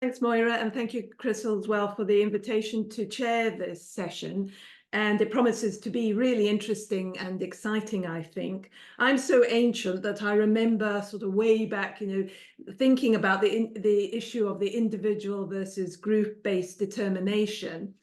Thanks, Moira, and thank you, Crystal, as well, for the invitation to chair this session. And it promises to be really interesting and exciting, I think. I'm so ancient that I remember sort of way back, thinking about the issue of the individual versus group-based determination.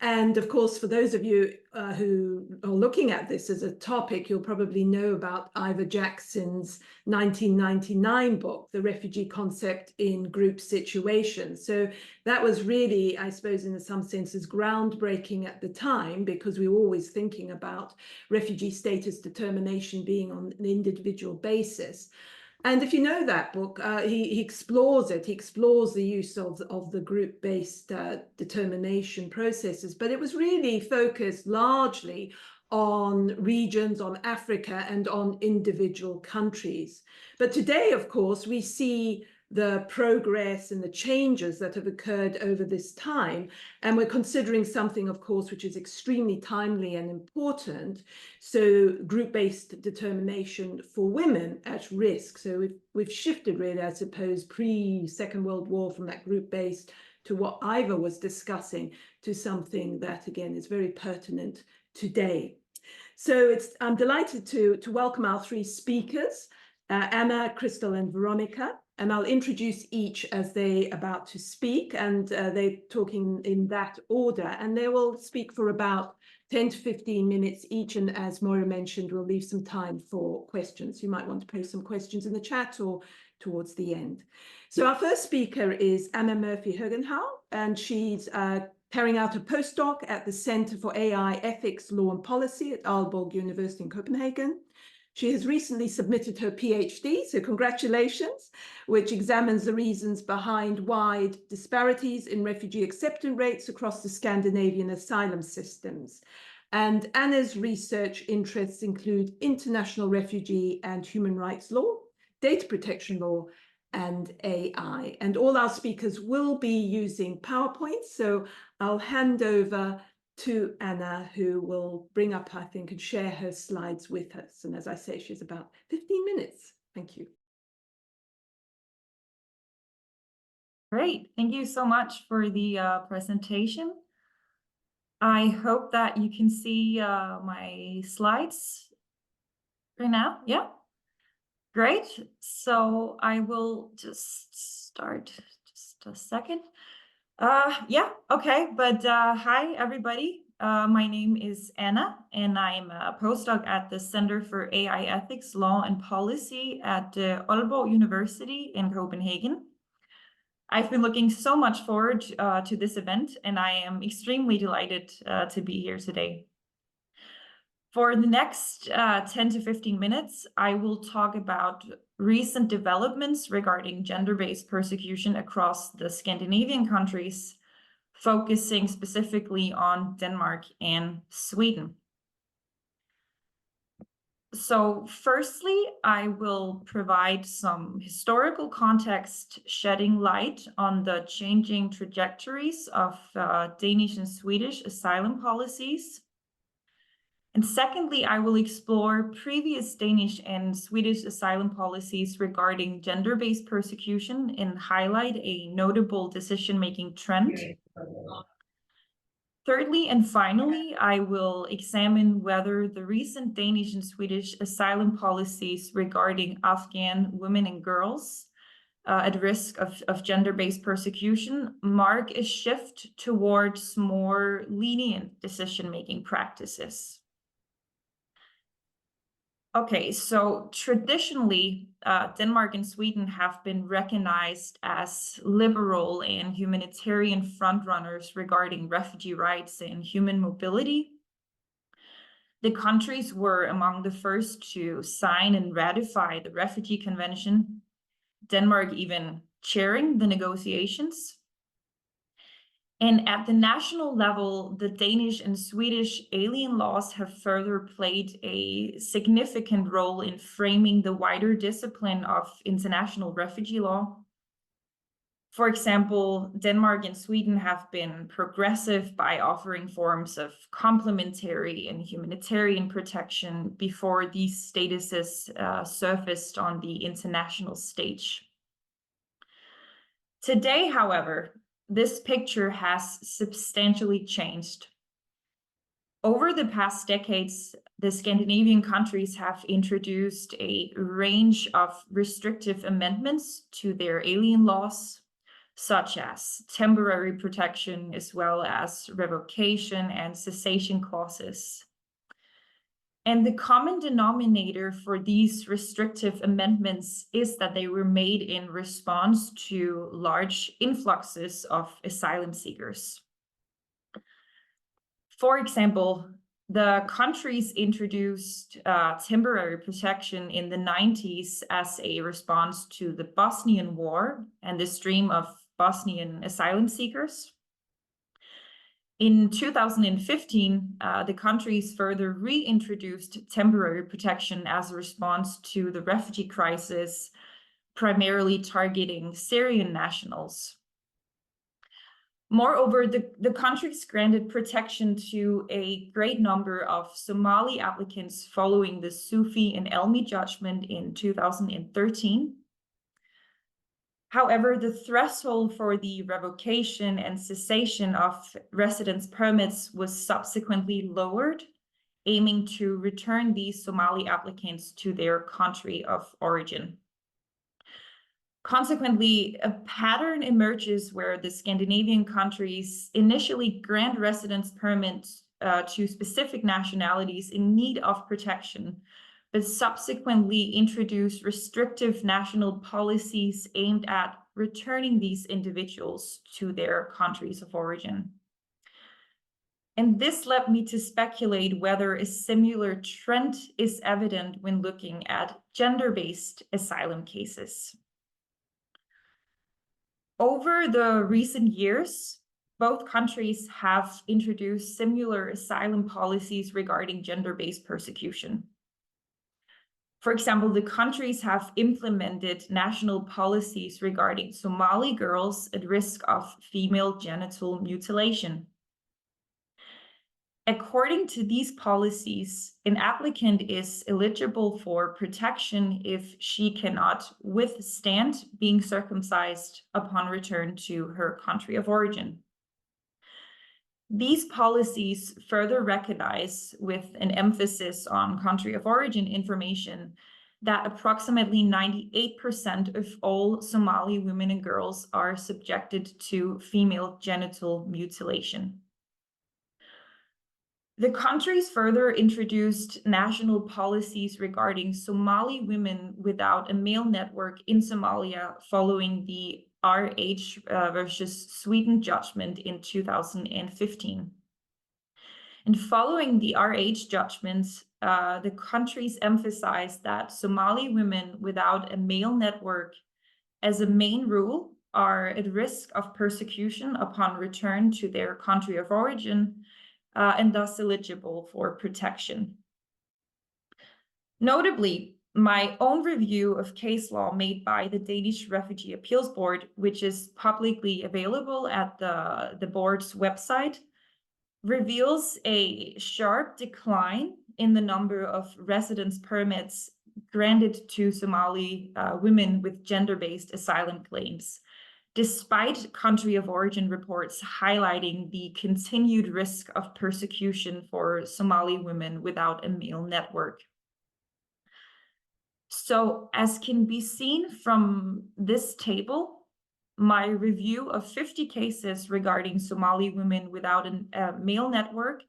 And of course, for those of you who are looking at this as a topic, you'll probably know about Ivor Jackson's 1999 book, The Refugee Concept in Group Situations. So that was really, I suppose, in some senses, groundbreaking at the time, because we were always thinking about refugee status determination being on an individual basis. And if you know that book, he explores it. He explores the use of the group-based determination processes, but it was really focused largely on regions, on Africa, and on individual countries. But today, of course, we see the progress and the changes that have occurred over this time. And we're considering something, of course, which is extremely timely and important. So group-based determination for women at risk. So we've shifted really, I suppose, pre-Second World War from that group-based to what Ivor was discussing to something that, again, is very pertinent today. So I'm delighted to welcome our three speakers, Anna, Crystal, and Veronica. And I'll introduce each as they're about to speak, and they're talking in that order. And they will speak for about 10 to 15 minutes each. And as Moira mentioned, we'll leave some time for questions. You might want to post some questions in the chat or towards the end. So our first speaker is Anna Murphy-Hugenhau, and she's carrying out a postdoc at the Center for AI Ethics, Law and Policy at Aalborg University in Copenhagen. She has recently submitted her PhD, so congratulations, which examines the reasons behind wide disparities in refugee acceptance rates across the Scandinavian asylum systems. And Anna's research interests include international refugee and human rights law, data protection law, and AI. And all our speakers will be using PowerPoint, so I'll hand over to Anna, who will bring up, I think, and share her slides with us. And as I say, she's about 15 minutes. Thank you. Great. Thank you so much for the presentation. I hope that you can see my slides right now. Yeah, great. So I will just start just a second. Yeah, okay, but hi, everybody. My name is Anna, and I'm a postdoc at the Center for AI Ethics, Law and Policy at Aalborg University in Copenhagen. I've been looking so much forward to this event, and I am extremely delighted to be here today. For the next 10 to 15 minutes, I will talk about recent developments regarding gender-based persecution across the Scandinavian countries, focusing specifically on Denmark and Sweden. So firstly, I will provide some historical context, shedding light on the changing trajectories of Danish and Swedish asylum policies. And secondly, I will explore previous Danish and Swedish asylum policies regarding gender-based persecution and highlight a notable decision-making trend. Thirdly, and finally, I will examine whether the recent Danish and Swedish asylum policies regarding Afghan women and girls at risk of gender-based persecution mark a shift towards more lenient decision-making practices. Okay, so traditionally, Denmark and Sweden have been recognized as liberal and humanitarian frontrunners regarding refugee rights and human mobility. The countries were among the first to sign and ratify the Refugee Convention, Denmark even chairing the negotiations. And at the national level, the Danish and Swedish alien laws have further played a significant role in framing the wider discipline of international refugee law. For example, Denmark and Sweden have been progressive by offering forms of complementary and humanitarian protection before these statuses, surfaced on the international stage. Today, however, this picture has substantially changed. Over the past decades, the Scandinavian countries have introduced a range of restrictive amendments to their alien laws, such as temporary protection, as well as revocation and cessation clauses. And the common denominator for these restrictive amendments is that they were made in response to large influxes of asylum seekers. For example, the countries introduced temporary protection in the 90s as a response to the Bosnian War and the stream of Bosnian asylum seekers. In 2015, the countries further reintroduced temporary protection as a response to the refugee crisis, primarily targeting Syrian nationals. Moreover, the countries granted protection to a great number of Somali applicants following the Sufi and Elmi judgment in 2013. However, the threshold for the revocation and cessation of residence permits was subsequently lowered, aiming to return these Somali applicants to their country of origin. Consequently, a pattern emerges where the Scandinavian countries initially grant residence permits to specific nationalities in need of protection, but subsequently introduce restrictive national policies aimed at returning these individuals to their countries of origin. And this led me to speculate whether a similar trend is evident when looking at gender-based asylum cases. Over the recent years, both countries have introduced similar asylum policies regarding gender-based persecution. For example, the countries have implemented national policies regarding Somali girls at risk of female genital mutilation. According to these policies, an applicant is eligible for protection if she cannot withstand being circumcised upon return to her country of origin. These policies further recognize, with an emphasis on country of origin information, that approximately 98% of all Somali women and girls are subjected to female genital mutilation. The countries further introduced national policies regarding Somali women without a male network in Somalia following the RH versus Sweden judgment in 2015. And following the RH judgments, the countries emphasized that Somali women without a male network, as a main rule, are at risk of persecution upon return to their country of origin, and thus eligible for protection. Notably, my own review of case law made by the Danish Refugee Appeals Board, which is publicly available at the board's website, reveals a sharp decline in the number of residence permits granted to Somali women with gender-based asylum claims, despite country of origin reports highlighting the continued risk of persecution for Somali women without a male network. So, as can be seen from this table, my review of 50 cases regarding Somali women without a male network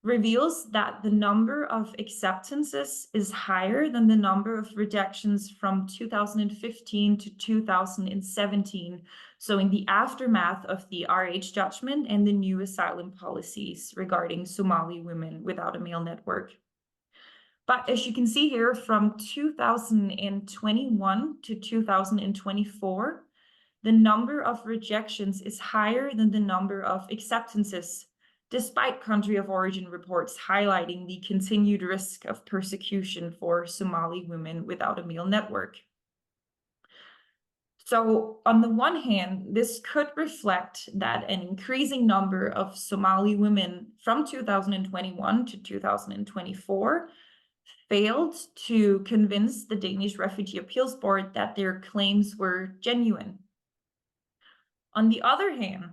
reveals that the number of acceptances is higher than the number of rejections from 2015 to 2017, so in the aftermath of the RH judgment and the new asylum policies regarding Somali women without a male network. But as you can see here, from 2021 to 2024, the number of rejections is higher than the number of acceptances, despite country of origin reports highlighting the continued risk of persecution for Somali women without a male network. So on the one hand, this could reflect that an increasing number of Somali women from 2021 to 2024 failed to convince the Danish Refugee Appeals Board that their claims were genuine. On the other hand,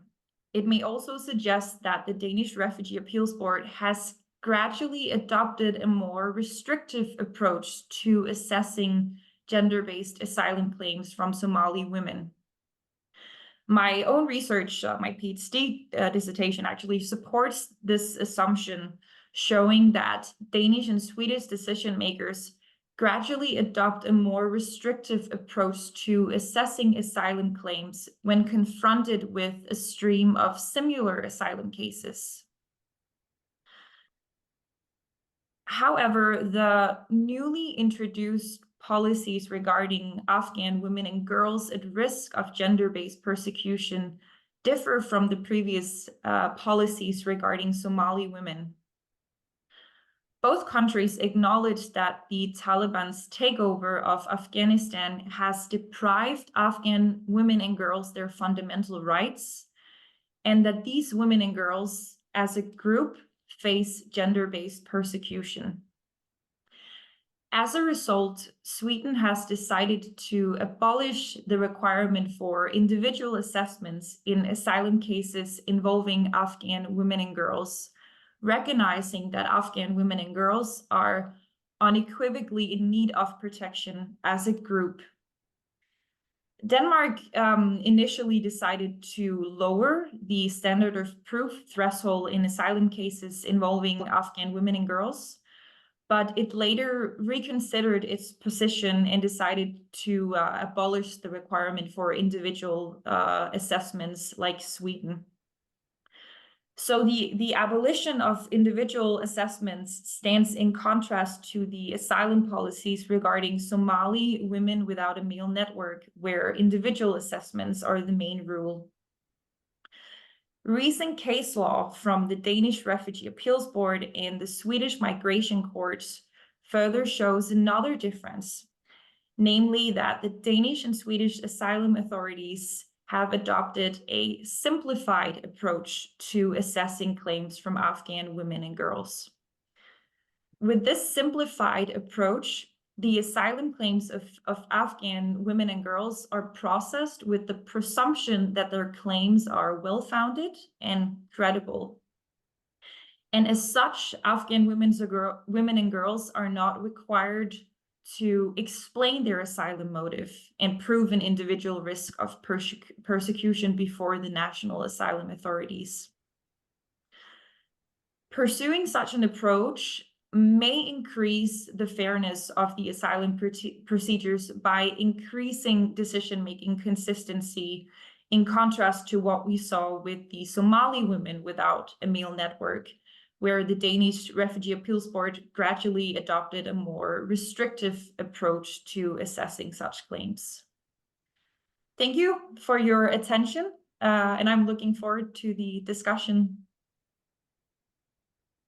it may also suggest that the Danish Refugee Appeals Board has gradually adopted a more restrictive approach to assessing gender-based asylum claims from Somali women. My own research, my PhD dissertation actually supports this assumption, showing that Danish and Swedish decision makers gradually adopt a more restrictive approach to assessing asylum claims when confronted with a stream of similar asylum cases. However, the newly introduced policies regarding Afghan women and girls at risk of gender-based persecution differ from the previous policies regarding Somali women. Both countries acknowledge that the Taliban's takeover of Afghanistan has deprived Afghan women and girls their fundamental rights, and that these women and girls as a group face gender-based persecution. As a result, Sweden has decided to abolish the requirement for individual assessments in asylum cases involving Afghan women and girls, recognizing that Afghan women and girls are unequivocally in need of protection as a group. Denmark initially decided to lower the standard of proof threshold in asylum cases involving Afghan women and girls, but it later reconsidered its position and decided to abolish the requirement for individual assessments like Sweden. So the abolition of individual assessments stands in contrast to the asylum policies regarding Somali women without a male network, where individual assessments are the main rule. Recent case law from the Danish Refugee Appeals Board and the Swedish Migration Courts further shows another difference, namely that the Danish and Swedish asylum authorities have adopted a simplified approach to assessing claims from Afghan women and girls. With this simplified approach, the asylum claims of Afghan women and girls are processed with the presumption that their claims are well-founded and credible. And as such, Afghan women and girls are not required to explain their asylum motive and prove an individual risk of persecution before the national asylum authorities. Pursuing such an approach may increase the fairness of the asylum procedures by increasing decision-making consistency, in contrast to what we saw with the Somali women without a male network, where the Danish Refugee Appeals Board gradually adopted a more restrictive approach to assessing such claims. Thank you for your attention, and I'm looking forward to the discussion.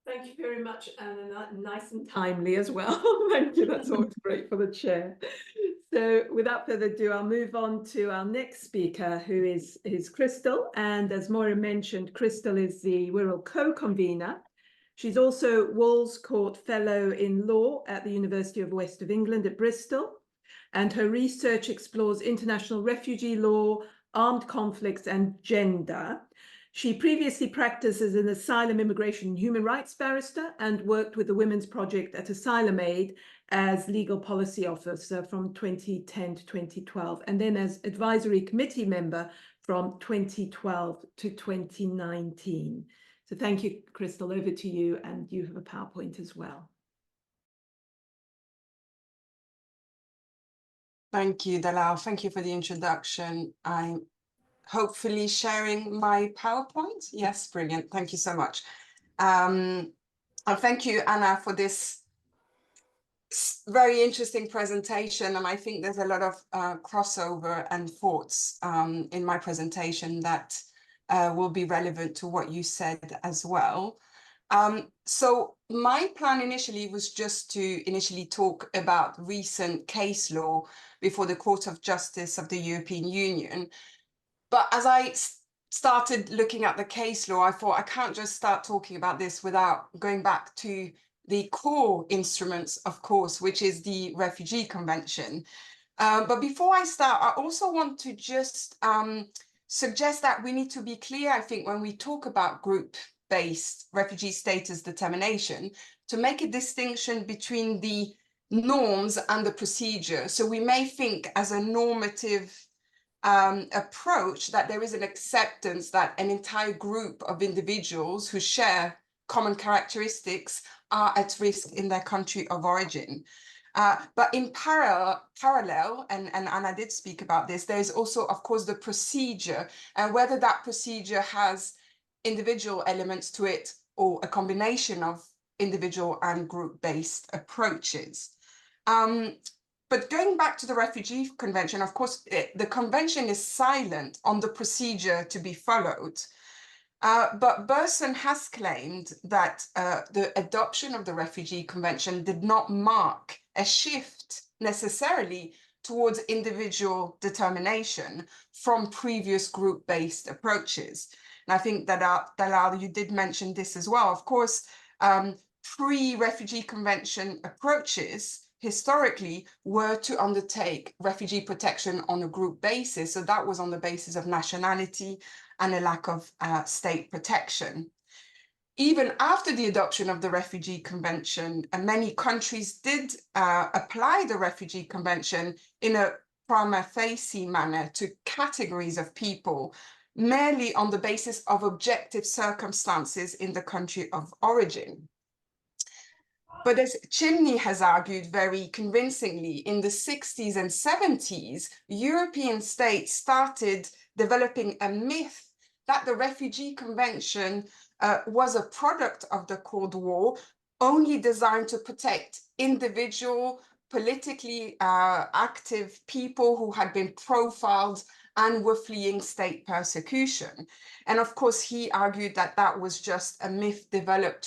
Thank you very much, Anna. Nice and timely as well. Thank you. That's always great for the chair. So without further ado, I'll move on to our next speaker, who is Crystal. And as Moira mentioned, Crystal is the WiRL co-convener. She's also Walls Court Fellow in Law at the University of West of England at Bristol. And her research explores international refugee law, armed conflicts, and gender. She previously practiced as an asylum, immigration, and human rights barrister and worked with the Women's Project at Asylum Aid as legal policy officer from 2010 to 2012, and then as advisory committee member from 2012 to 2019. So thank you, Crystal. Over to you, and you have a PowerPoint as well. Thank you, Dalal. Thank you for the introduction. I'm hopefully sharing my PowerPoint. Yes, brilliant. Thank you so much. And thank you, Anna, for this very interesting presentation. And I think there's a lot of crossover and thoughts in my presentation that will be relevant to what you said as well. So my plan initially was just to initially talk about recent case law before the Court of Justice of the European Union. But as I started looking at the case law, I thought I can't just start talking about this without going back to the core instruments, of course, which is the Refugee Convention. But before I start, I also want to just suggests that we need to be clear, I think, when we talk about group-based refugee status determination, to make a distinction between the norms and the procedure. So we may think as a normative approach that there is an acceptance that an entire group of individuals who share common characteristics are at risk in their country of origin. But in parallel, and Anna did speak about this, there is also, of course, the procedure, and whether that procedure has individual elements to it or a combination of individual and group-based approaches. But going back to the Refugee Convention, of course, the convention is silent on the procedure to be followed. But Burson has claimed that the adoption of the Refugee Convention did not mark a shift necessarily towards individual determination from previous group-based approaches. And I think that Dalal, you did mention this as well. Of course, pre-Refugee Convention approaches historically were to undertake refugee protection on a group basis. So that was on the basis of nationality and a lack of state protection. Even after the adoption of the Refugee Convention, many countries did apply the Refugee Convention in a prima facie manner to categories of people, merely on the basis of objective circumstances in the country of origin. But as Chimney has argued very convincingly, in the 60s and 70s, European states started developing a myth that the Refugee Convention was a product of the Cold War, only designed to protect individual, politically active people who had been profiled and were fleeing state persecution. And of course, he argued that that was just a myth developed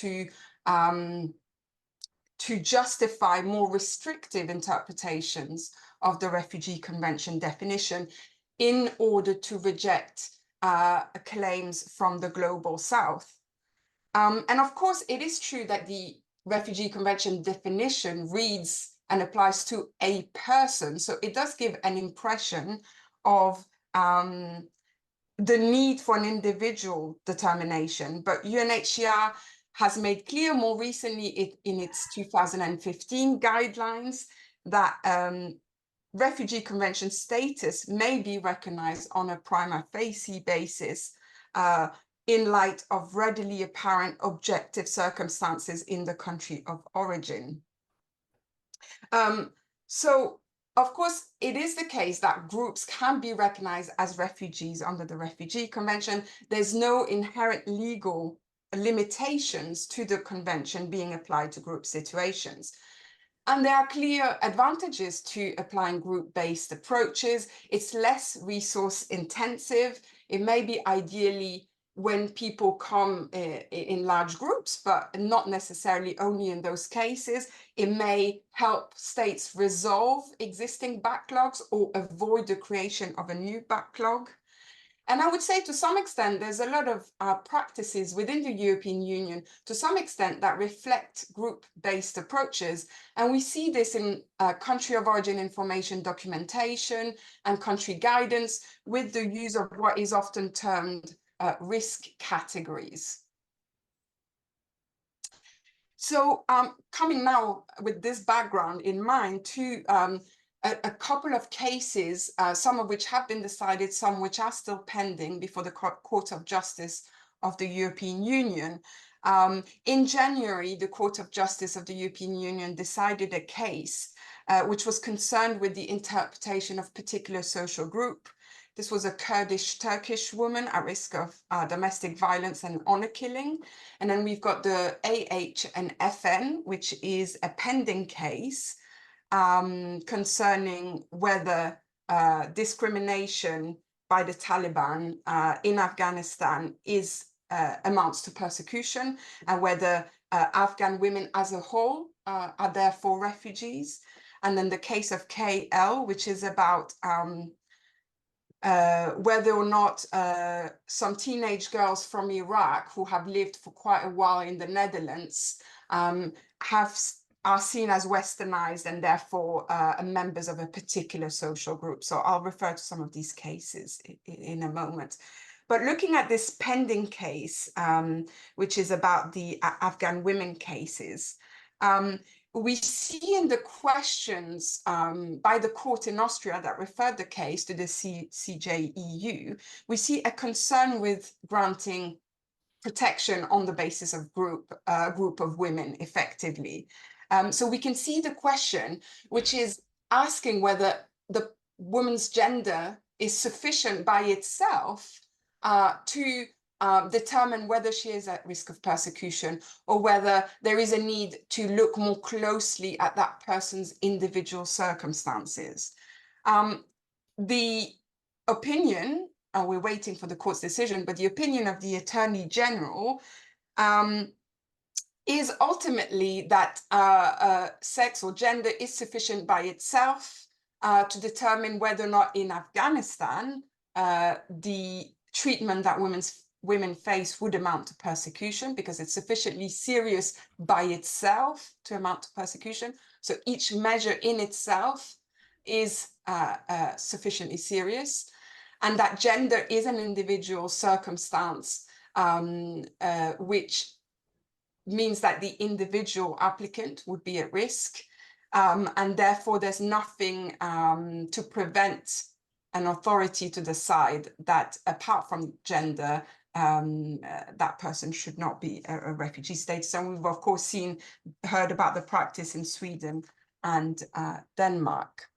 to justify more restrictive interpretations of the Refugee Convention definition in order to reject claims from the Global South. And of course, it is true that the Refugee Convention definition reads and applies to a person. So it does give an impression of the need for an individual determination. But UNHCR has made clear more recently in its 2015 guidelines that Refugee Convention status may be recognized on a prima facie basis in light of readily apparent objective circumstances in the country of origin. So, of course, it is the case that groups can be recognized as refugees under the Refugee Convention. There's no inherent legal limitations to the convention being applied to group situations. And there are clear advantages to applying group-based approaches. It's less resource intensive. It may be ideally when people come in large groups, but not necessarily only in those cases. It may help states resolve existing backlogs or avoid the creation of a new backlog. And I would say to some extent, there's a lot of practices within the European Union, to some extent, that reflect group-based approaches. And we see this in country of origin information documentation and country guidance with the use of what is often termed risk categories. So coming now with this background in mind to a couple of cases, some of which have been decided, some which are still pending before the Court of Justice of the European Union. In January, the Court of Justice of the European Union decided a case which was concerned with the interpretation of particular social group. This was a Kurdish-Turkish woman at risk of domestic violence and honor killing. And then we've got the AH and FN, which is a pending case concerning whether discrimination by the Taliban in Afghanistan amounts to persecution, and whether Afghan women as a whole are therefore refugees. And then the case of KL, which is about whether or not some teenage girls from Iraq who have lived for quite a while in the Netherlands are seen as westernized and therefore members of a particular social group. So I'll refer to some of these cases in a moment. But looking at this pending case, which is about the Afghan women cases, we see in the questions by the court in Austria that referred the case to the CJEU, we see a concern with granting protection on the basis of group of women effectively. So we can see the question, which is asking whether the woman's gender is sufficient by itself to determine whether she is at risk of persecution, or whether there is a need to look more closely at that person's individual circumstances. The opinion, we're waiting for the court's decision, but the opinion of the Attorney General is ultimately that sex or gender is sufficient by itself to determine whether or not in Afghanistan the treatment that women face would amount to persecution, because it's sufficiently serious by itself to amount to persecution. So each measure in itself is sufficiently serious, and that gender is an individual circumstance, which means that the individual applicant would be at risk, and therefore there's nothing to prevent an authority to decide that apart from gender, that person should not be a refugee status. And we've of course heard about the practice in Sweden and Denmark.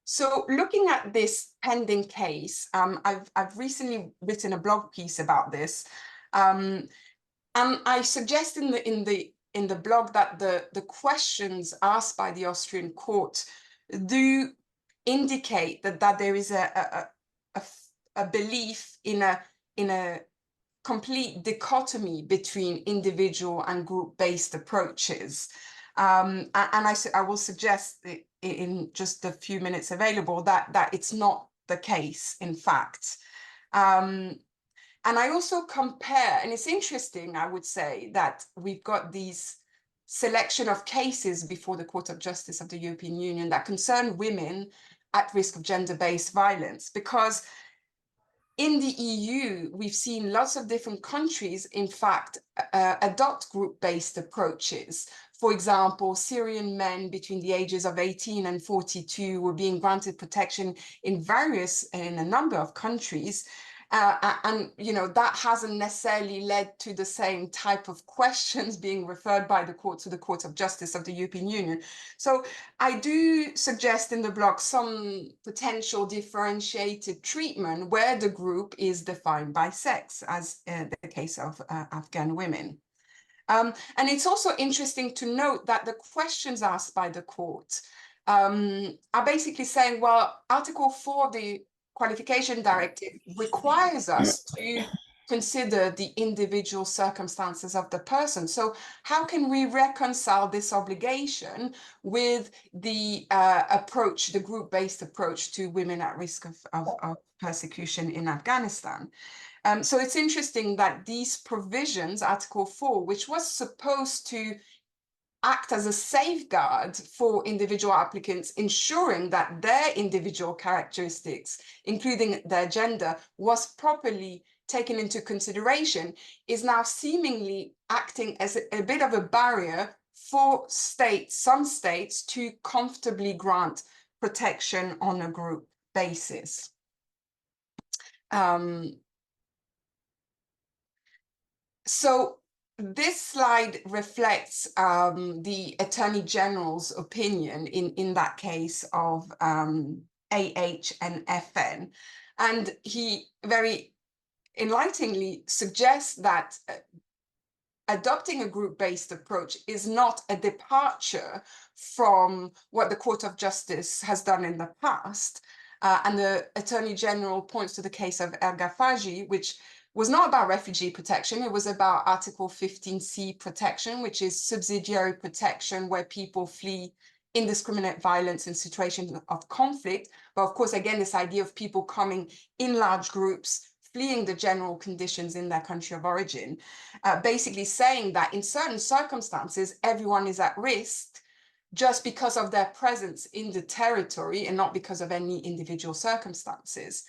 So looking at this pending case, I've recently written a blog piece about this, and I suggest in the blog that the questions asked by the Austrian court do indicate that there is a belief in a complete dichotomy between individual and group-based approaches. And I will suggest in just a few minutes available that it's not the case, in fact. And I also compare, and it's interesting, I would say, that we've got these selection of cases before the Court of Justice of the European Union that concern women at risk of gender-based violence, because in the EU, we've seen lots of different countries, in fact, adopt group-based approaches. For example, Syrian men between the ages of 18 and 42 were being granted protection in a number of countries. And that hasn't necessarily led to the same type of questions being referred by the court to the Court of Justice of the European Union. So I do suggest in the blog some potential differentiated treatment where the group is defined by sex, as in the case of Afghan women. And it's also interesting to note that the questions asked by the court are basically saying, well, Article 4 of the Qualification Directive requires us to consider the individual circumstances of the person. So how can we reconcile this obligation with the approach, the group-based approach to women at risk of persecution in Afghanistan? So it's interesting that these provisions, Article 4, which was supposed to act as a safeguard for individual applicants, ensuring that their individual characteristics, including their gender, was properly taken into consideration, is now seemingly acting as a bit of a barrier for some states to comfortably grant protection on a group basis. So this slide reflects the Attorney General's opinion in that case of AH and FN. And he very enlighteningly suggests that adopting a group-based approach is not a departure from what the Court of Justice has done in the past. And the Attorney General points to the case of El-Ghafaji, which was not about refugee protection. It was about Article 15C protection, which is subsidiary protection where people flee indiscriminate violence in situations of conflict. But of course, again, this idea of people coming in large groups, fleeing the general conditions in their country of origin, basically saying that in certain circumstances, everyone is at risk just because of their presence in the territory and not because of any individual circumstances.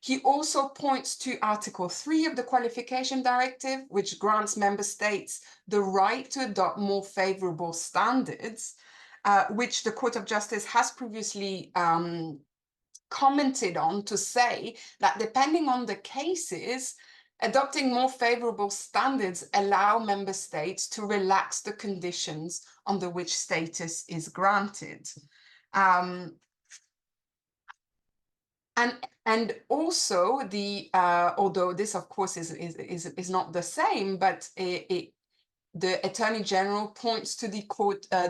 He also points to Article 3 of the Qualification Directive, which grants member states the right to adopt more favorable standards, which the Court of Justice has previously commented on to say that depending on the cases, adopting more favorable standards allow member states to relax the conditions under which status is granted. And also although this of course is not the same, but the Attorney General points to the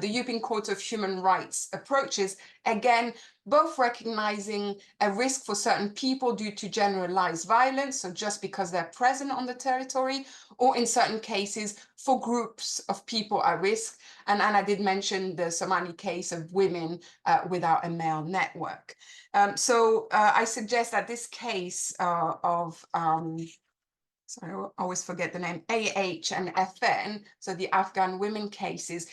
European Court of Human Rights approaches, again, both recognizing a risk for certain people due to generalized violence, so just because they're present on the territory, or in certain cases for groups of people at risk. And Anna did mention the Somali case of women without a male network. So I suggest that this case of sorry, I always forget the name, AH and FN, so the Afghan women cases,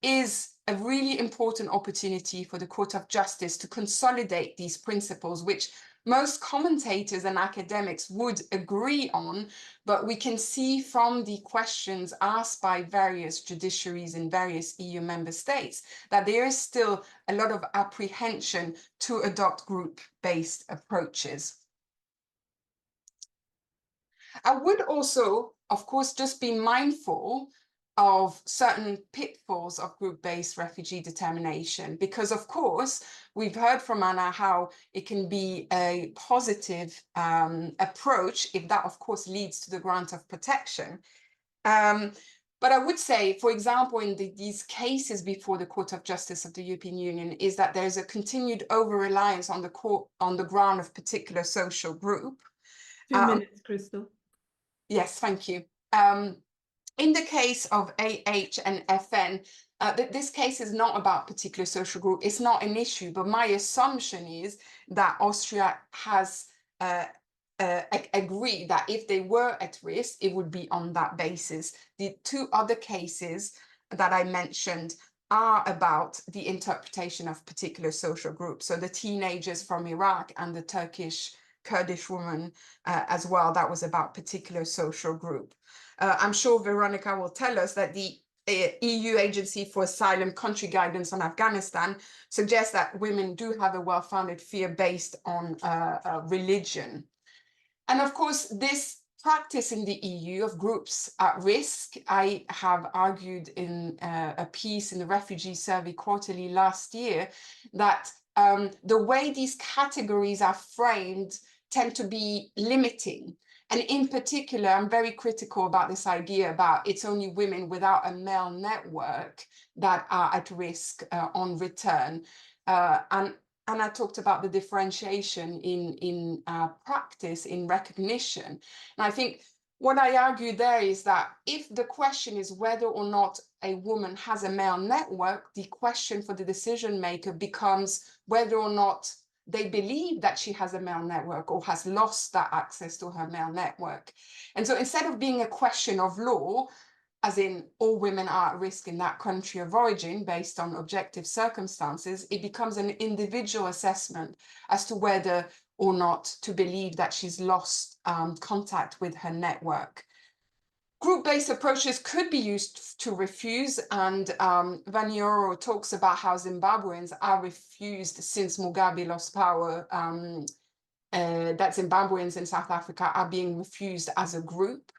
is a really important opportunity for the Court of Justice to consolidate these principles, which most commentators and academics would agree on, but we can see from the questions asked by various judiciaries in various EU member states that there is still a lot of apprehension to adopt group-based approaches. I would also, of course, just be mindful of certain pitfalls of group-based refugee determination, because of course, we've heard from Anna how it can be a positive approach if that, of course, leads to the grant of protection. But I would say, for example, in these cases before the Court of Justice of the European Union, is that there's a continued over-reliance on the court on the ground of particular social group. 2 minutes, Crystal. Yes, thank you. In the case of AH and FN, this case is not about particular social group. It's not an issue, but my assumption is that Austria has agreed that if they were at risk, it would be on that basis. The two other cases that I mentioned are about the interpretation of particular social groups. So the teenagers from Iraq and the Turkish Kurdish woman as well, that was about particular social group. I'm sure Veronica will tell us that the EU Agency for Asylum Country Guidance on Afghanistan suggests that women do have a well-founded fear based on religion. And of course, this practice in the EU of groups at risk, I have argued in a piece in the Refugee Survey Quarterly last year that the way these categories are framed tend to be limiting. And in particular, I'm very critical about this idea about it's only women without a male network that are at risk on return. And I talked about the differentiation in practice, in recognition. And I think what I argue there is that if the question is whether or not a woman has a male network, the question for the decision maker becomes whether or not they believe that she has a male network or has lost that access to her male network. And so instead of being a question of law, as in all women are at risk in that country of origin based on objective circumstances, it becomes an individual assessment as to whether or not to believe that she's lost contact with her network. Group-based approaches could be used to refuse, and Vanioro talks about how Zimbabweans are refused since Mugabe lost power, that Zimbabweans in South Africa are being refused as a group.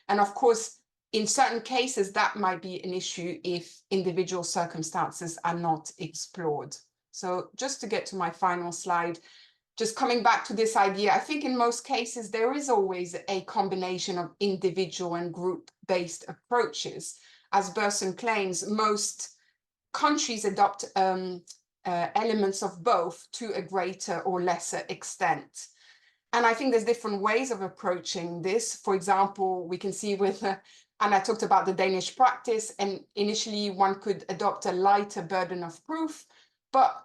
And of course, in certain cases, that might be an issue if individual circumstances are not explored. So just to get to my final slide, just coming back to this idea, I think in most cases, there is always a combination of individual and group-based approaches. As Burson claims, most countries adopt elements of both to a greater or lesser extent. And I think there's different ways of approaching this. For example, we can see with, and I talked about the Danish practice, and initially one could adopt a lighter burden of proof, but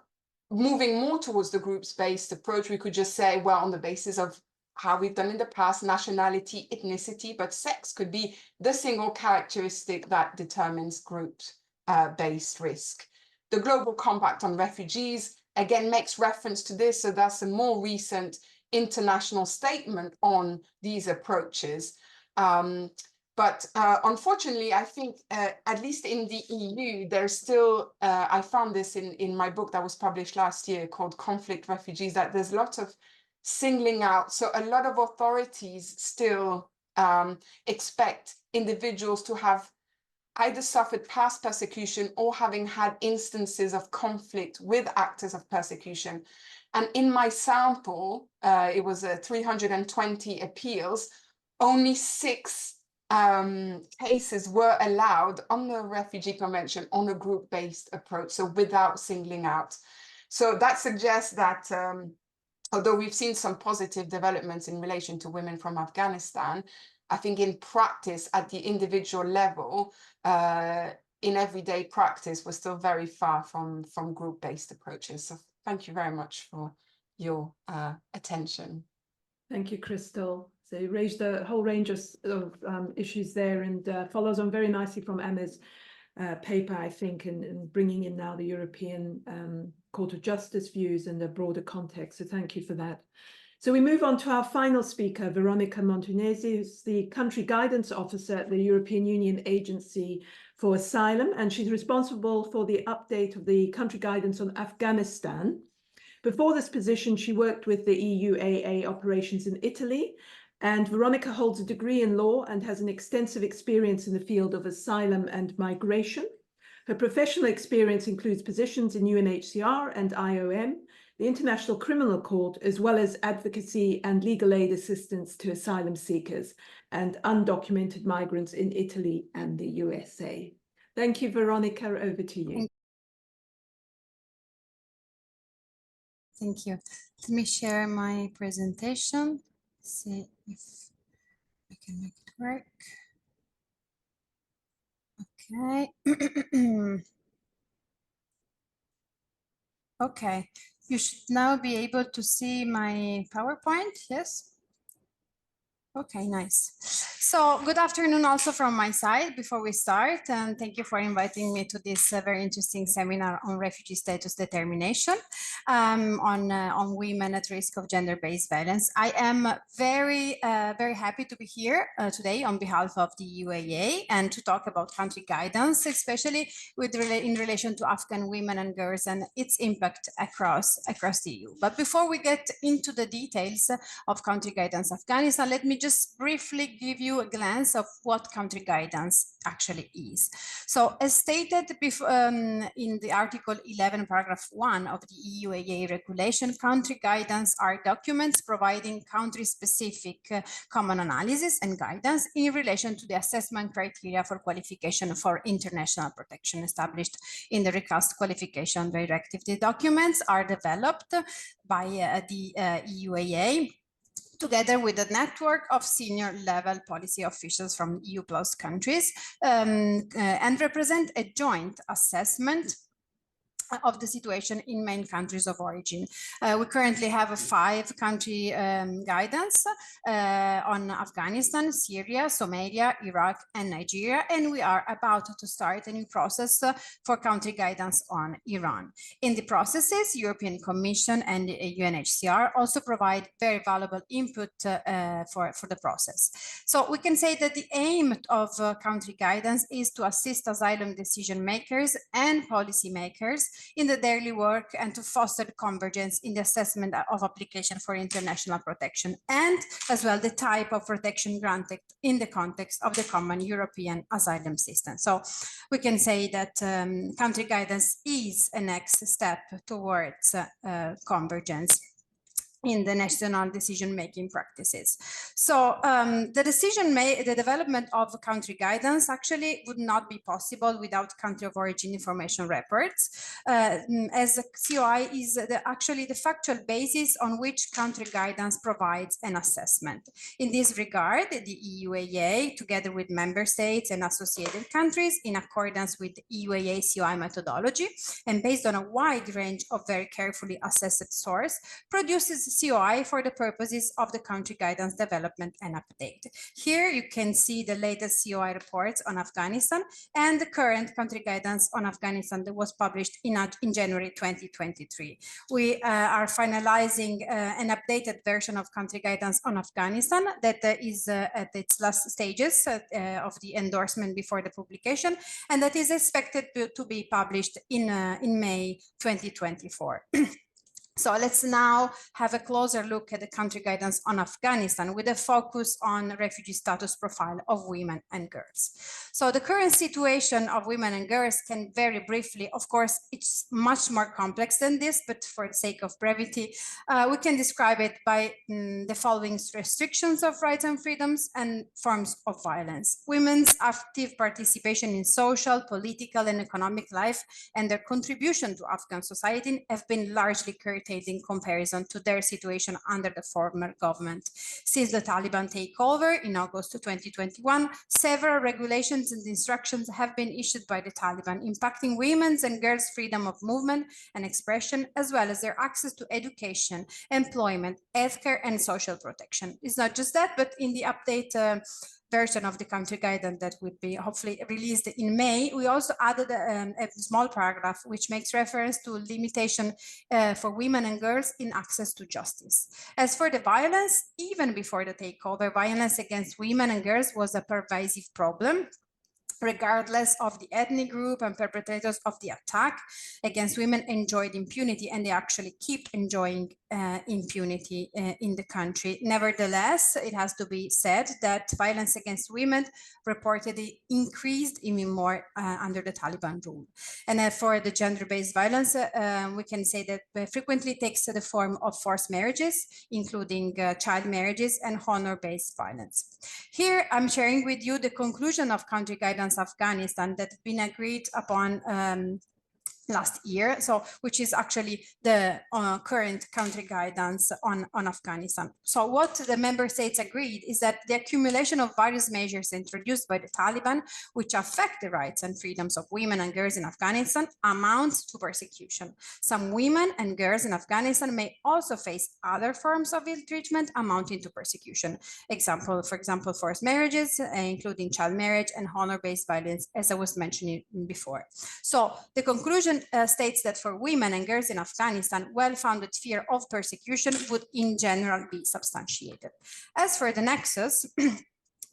moving more towards the groups-based approach, we could just say, well, on the basis of how we've done in the past, nationality, ethnicity, but sex could be the single characteristic that determines group-based risk. The Global Compact on Refugees, again, makes reference to this, so that's a more recent international statement on these approaches. But unfortunately, I think, at least in the EU, there's still, I found this in my book that was published last year called Conflict Refugees, that there's lots of singling out. So a lot of authorities still expect individuals to have either suffered past persecution or having had instances of conflict with actors of persecution. And in my sample, it was 320 appeals, only 6 cases were allowed on the Refugee Convention on a group-based approach, so without singling out. So that suggests that although we've seen some positive developments in relation to women from Afghanistan, I think in practice at the individual level, in everyday practice, we're still very far from group-based approaches. So thank you very much for your attention. Thank you, Crystal. So you raised a whole range of issues there, and follows on very nicely from Emma's paper, I think, and bringing in now the European Court of Justice views and the broader context. So thank you for that. So we move on to our final speaker, Veronica Montunesi, who's the Country Guidance Officer at the European Union Agency for Asylum, and she's responsible for the update of the country guidance on Afghanistan. Before this position, she worked with the EUAA operations in Italy, and Veronica holds a degree in law and has an extensive experience in the field of asylum and migration. Her professional experience includes positions in UNHCR and IOM, the International Criminal Court, as well as advocacy and legal aid assistance to asylum seekers and undocumented migrants in Italy and the USA. Thank you, Veronica. Over to you. Thank you. Let me share my presentation. See if I can make it work. Okay. Okay. You should now be able to see my PowerPoint. Yes. Okay, nice. So good afternoon also from my side before we start, and thank you for inviting me to this very interesting seminar on refugee status determination on women at risk of gender-based violence. I am very happy to be here today on behalf of the UAA and to talk about country guidance, especially in relation to Afghan women and girls and its impact across the EU. But before we get into the details of country guidance Afghanistan, let me just briefly give you a glance of what country guidance actually is. So as stated before, in the Article 11, paragraph 1 of the EUAA regulation, country guidance are documents providing country-specific common analysis and guidance in relation to the assessment criteria for qualification for international protection established in the recast qualification directive. The documents are developed by the EUAA together with a network of senior level policy officials from EU plus countries and represent a joint assessment of the situation in main countries of origin. We currently have a 5-country guidance on Afghanistan, Syria, Somalia, Iraq, and Nigeria, and we are about to start a new process for country guidance on Iran. In the processes, European Commission and UNHCR also provide very valuable input for the process. So we can say that the aim of country guidance is to assist asylum decision makers and policy makers in the daily work and to foster convergence in the assessment of application for international protection and as well the type of protection granted in the context of the common European asylum system. So we can say that country guidance is a next step towards convergence in the national decision-making practices. So the development of country guidance actually would not be possible without country of origin information reports, as COI is actually the factual basis on which country guidance provides an assessment. In this regard, the EUAA, together with member states and associated countries, in accordance with EUAA COI methodology, and based on a wide range of very carefully assessed source, produces COI for the purposes of the country guidance development and update. Here you can see the latest COI reports on Afghanistan and the current country guidance on Afghanistan that was published in January 2023. We are finalizing an updated version of country guidance on Afghanistan that is at its last stages of the endorsement before the publication, and that is expected to be published in May 2024. So let's now have a closer look at the country guidance on Afghanistan with a focus on refugee status profile of women and girls. So the current situation of women and girls can very briefly, of course, it's much more complex than this, but for the sake of brevity, we can describe it by the following restrictions of rights and freedoms and forms of violence. Women's active participation in social, political, and economic life and their contribution to Afghan society have been largely curtailed in comparison to their situation under the former government. Since the Taliban takeover in August 2021, several regulations and instructions have been issued by the Taliban, impacting women's and girls' freedom of movement and expression, as well as their access to education, employment, healthcare, and social protection. It's not just that, but in the update version of the country guidance that would be hopefully released in May, we also added a small paragraph which makes reference to limitation for women and girls in access to justice. As for the violence, even before the takeover, violence against women and girls was a pervasive problem, regardless of the ethnic group, and perpetrators of the attack against women enjoyed impunity, and they actually keep enjoying impunity in the country. Nevertheless, it has to be said that violence against women reportedly increased even more under the Taliban rule. And for the gender-based violence, we can say that frequently takes the form of forced marriages, including child marriages and honor-based violence. Here, I'm sharing with you the conclusion of country guidance Afghanistan that has been agreed upon last year, so which is actually the current country guidance on Afghanistan. So what the member states agreed is that the accumulation of various measures introduced by the Taliban, which affect the rights and freedoms of women and girls in Afghanistan, amounts to persecution. Some women and girls in Afghanistan may also face other forms of ill treatment amounting to persecution. For example, forced marriages, including child marriage, and honor-based violence, as I was mentioning before. So the conclusion states that for women and girls in Afghanistan, well-founded fear of persecution would in general be substantiated. As for the nexus,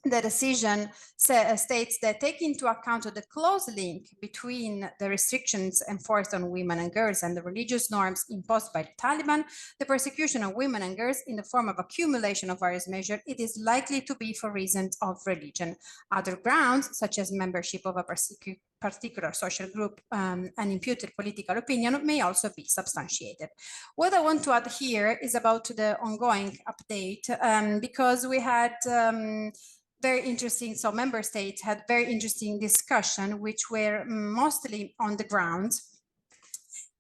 the decision states that taking into account the close link between the restrictions enforced on women and girls and the religious norms imposed by the Taliban, the persecution of women and girls in the form of accumulation of various measures, it is likely to be for reasons of religion. Other grounds, such as membership of a particular social group and imputed political opinion, may also be substantiated. What I want to add here is about the ongoing update, because we had very interesting, so member states had very interesting discussion, which were mostly on the ground.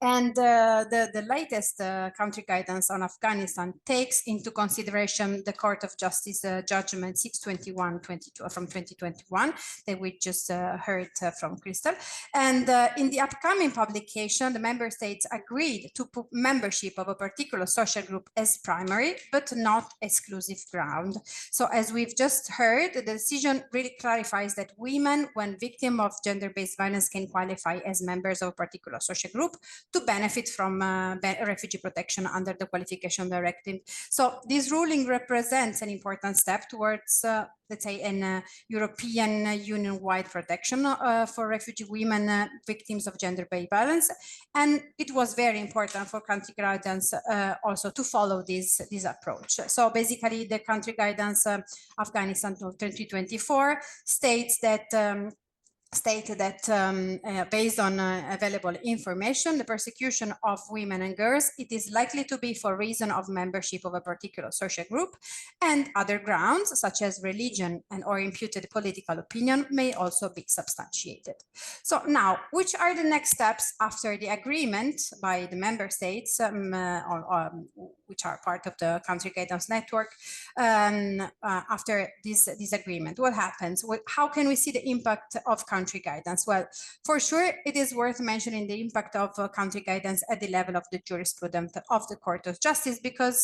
And the latest country guidance on Afghanistan takes into consideration the Court of Justice judgment 621/22 from 2021 that we just heard from Crystal. And in the upcoming publication, the member states agreed to put membership of a particular social group as primary, but not exclusive ground. So as we've just heard, the decision really clarifies that women, when victim of gender-based violence, can qualify as members of a particular social group to benefit from refugee protection under the qualification directive. So this ruling represents an important step towards, let's say, an European Union-wide protection for refugee women victims of gender-based violence. And it was very important for country guidance also to follow this approach. So basically, the country guidance Afghanistan 2024 states that based on available information, the persecution of women and girls, it is likely to be for reason of membership of a particular social group, and other grounds such as religion and or imputed political opinion may also be substantiated. So now, which are the next steps after the agreement by the member states, which are part of the country guidance network, after this agreement? What happens? How can we see the impact of country guidance? Well, for sure, it is worth mentioning the impact of country guidance at the level of the jurisprudence of the Court of Justice, because,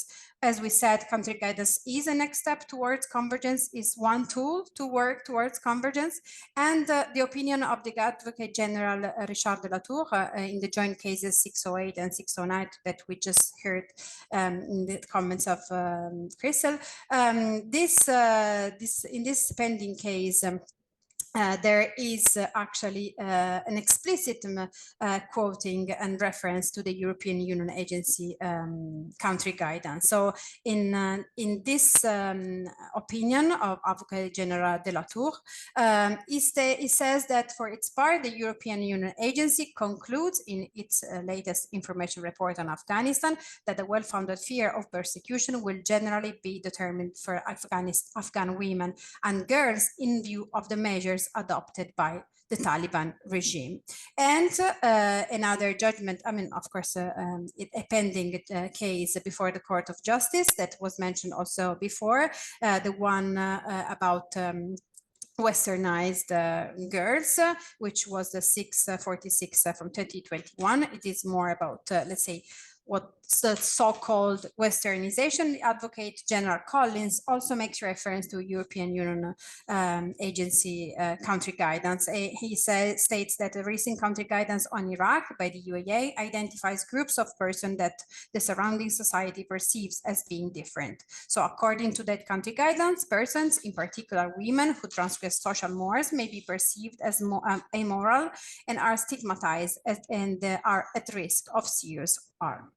as we said, country guidance is a next step towards convergence, is one tool to work towards convergence. And the opinion of the Advocate General Richard de la Tour in the joint cases 608 and 609 that we just heard in the comments of Crystal, in this pending case, there is actually an explicit quoting and reference to the European Union Agency country guidance. So in this opinion of Advocate General de la Tour, it says that for its part, the European Union Agency concludes in its latest information report on Afghanistan that the well-founded fear of persecution will generally be determined for Afghan women and girls in view of the measures adopted by the Taliban regime. And another judgment, I mean, of course, a pending case before the Court of Justice that was mentioned also before, the one about westernized girls, which was the 646 from 2021. It is more about, let's say, what's the so-called westernization. The Advocate General Collins also makes reference to European Union agency country guidance. He states that the recent country guidance on Iraq by the UAE identifies groups of persons that the surrounding society perceives as being different. So according to that country guidance, persons, in particular women who transgress social mores, may be perceived as amoral and are stigmatized and are at risk of serious harm.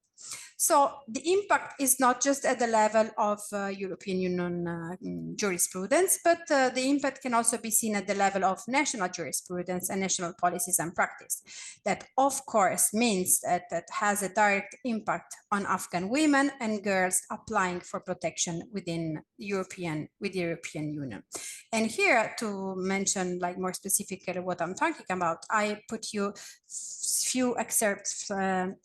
So the impact is not just at the level of European Union jurisprudence, but the impact can also be seen at the level of national jurisprudence and national policies and practice. That, of course, means that that has a direct impact on Afghan women and girls applying for protection within the European Union. And here, to mention like more specifically what I'm talking about, I put you few excerpts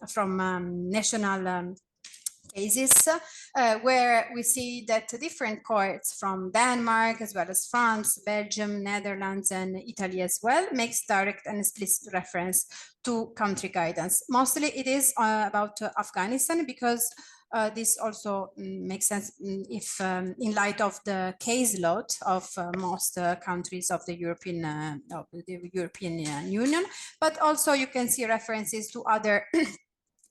from national cases where we see that different courts from Denmark as well as France, Belgium, Netherlands, and Italy as well makes direct and explicit reference to country guidance. Mostly it is about Afghanistan, because this also makes sense if in light of the caseload of most countries of the European Union, but also you can see references to other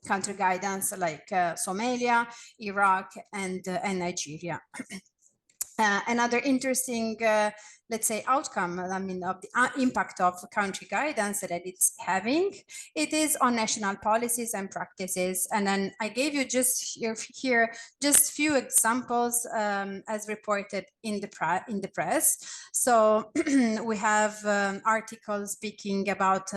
country guidance like Somalia, Iraq, and Nigeria. Another interesting, let's say, outcome, I mean, of the impact of country guidance that it's having, it is on national policies and practices. And then I gave you just here just few examples as reported in the press. So we have articles speaking about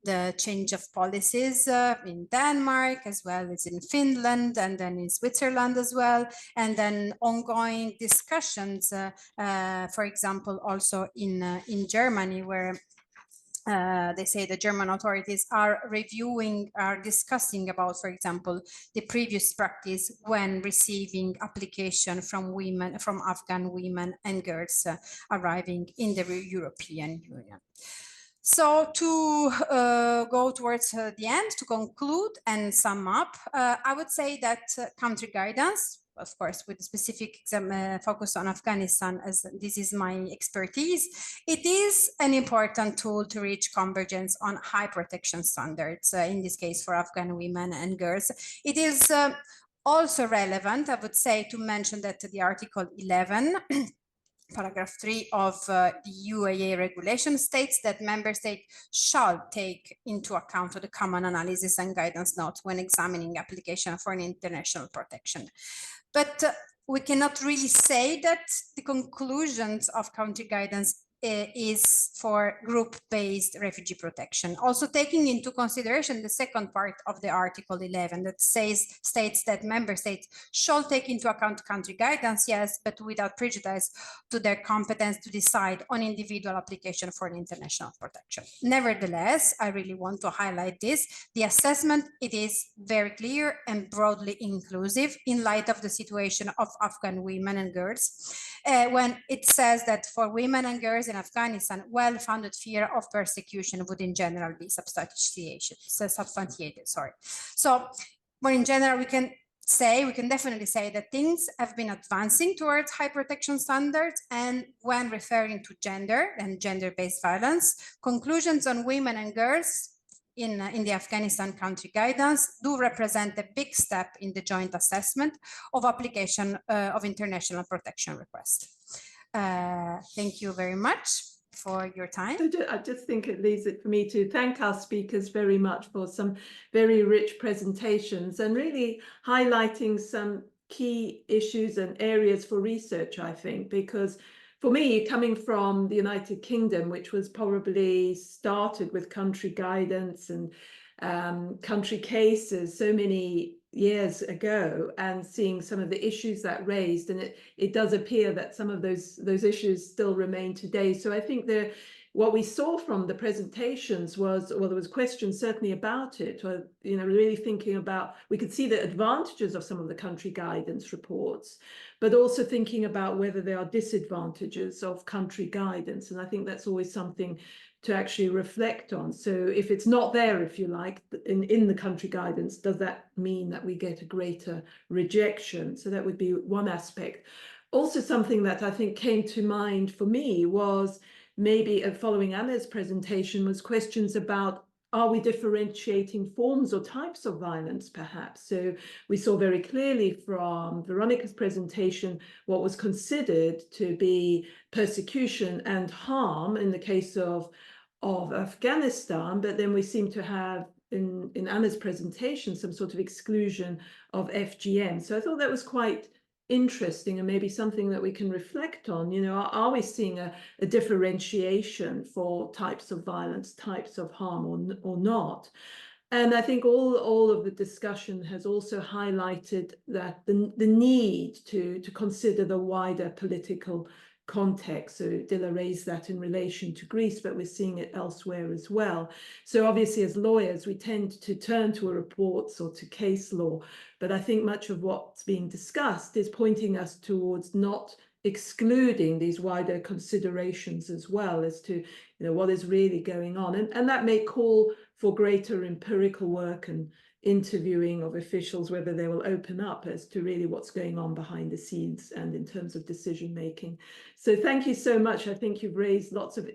the change of policies in Denmark, as well as in Finland, and then in Switzerland as well, and then ongoing discussions, for example, also in Germany, where they say the German authorities are discussing about, for example, the previous practice when receiving application from Afghan women and girls arriving in the European Union. So to go towards the end, to conclude and sum up, I would say that country guidance, of course, with a specific focus on Afghanistan, as this is my expertise, it is an important tool to reach convergence on high protection standards, in this case for Afghan women and girls. It is also relevant, I would say, to mention that the Article 11, Paragraph 3 of the UAE regulation states that member states shall take into account the common analysis and guidance notes when examining application for an international protection. But we cannot really say that the conclusions of country guidance is for group-based refugee protection. Also taking into consideration the second part of the Article 11 that states that member states shall take into account country guidance, yes, but without prejudice to their competence to decide on individual application for an international protection. Nevertheless, I really want to highlight this. The assessment, it is very clear and broadly inclusive in light of the situation of Afghan women and girls, when it says that for women and girls in Afghanistan, well-founded fear of persecution would in general be substantiated. So, more in general, we can definitely say that things have been advancing towards high protection standards, and when referring to gender and gender-based violence, conclusions on women and girls in the Afghanistan country guidance do represent a big step in the joint assessment of application of international protection request. Thank you very much for your time. I just think it leaves it for me to thank our speakers very much for some very rich presentations and really highlighting some key issues and areas for research, I think, because for me, coming from the United Kingdom, which was probably started with country guidance and country cases so many years ago, and seeing some of the issues that raised, and it does appear that some of those issues still remain today. So I think what we saw from the presentations was, well, there was questions certainly about it, or, you know, really thinking about, we could see the advantages of some of the country guidance reports, but also thinking about whether there are disadvantages of country guidance. And I think that's always something to actually reflect on. So if it's not there, if you like, in the country guidance, does that mean that we get a greater rejection? So that would be one aspect. Also, something that I think came to mind for me was maybe following Anna's presentation was questions about, are we differentiating forms or types of violence, perhaps? So we saw very clearly from Veronica's presentation what was considered to be persecution and harm in the case of Afghanistan, but then we seem to have in Anna's presentation some sort of exclusion of FGM. So I thought that was quite interesting and maybe something that we can reflect on. You know, are we seeing a differentiation for types of violence, types of harm, or not? And I think all of the discussion has also highlighted that the need to consider the wider political context. So Dilla raised that in relation to Greece, but we're seeing it elsewhere as well. So obviously, as lawyers, we tend to turn to reports or to case law, but I think much of what's being discussed is pointing us towards not excluding these wider considerations as well as to, you know, what is really going on. And that may call for greater empirical work and interviewing of officials, whether they will open up as to really what's going on behind the scenes and in terms of decision making. So thank you so much. I think you've raised lots of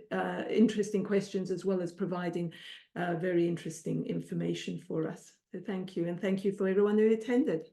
interesting questions as well as providing very interesting information for us. So thank you, and thank you for everyone who attended.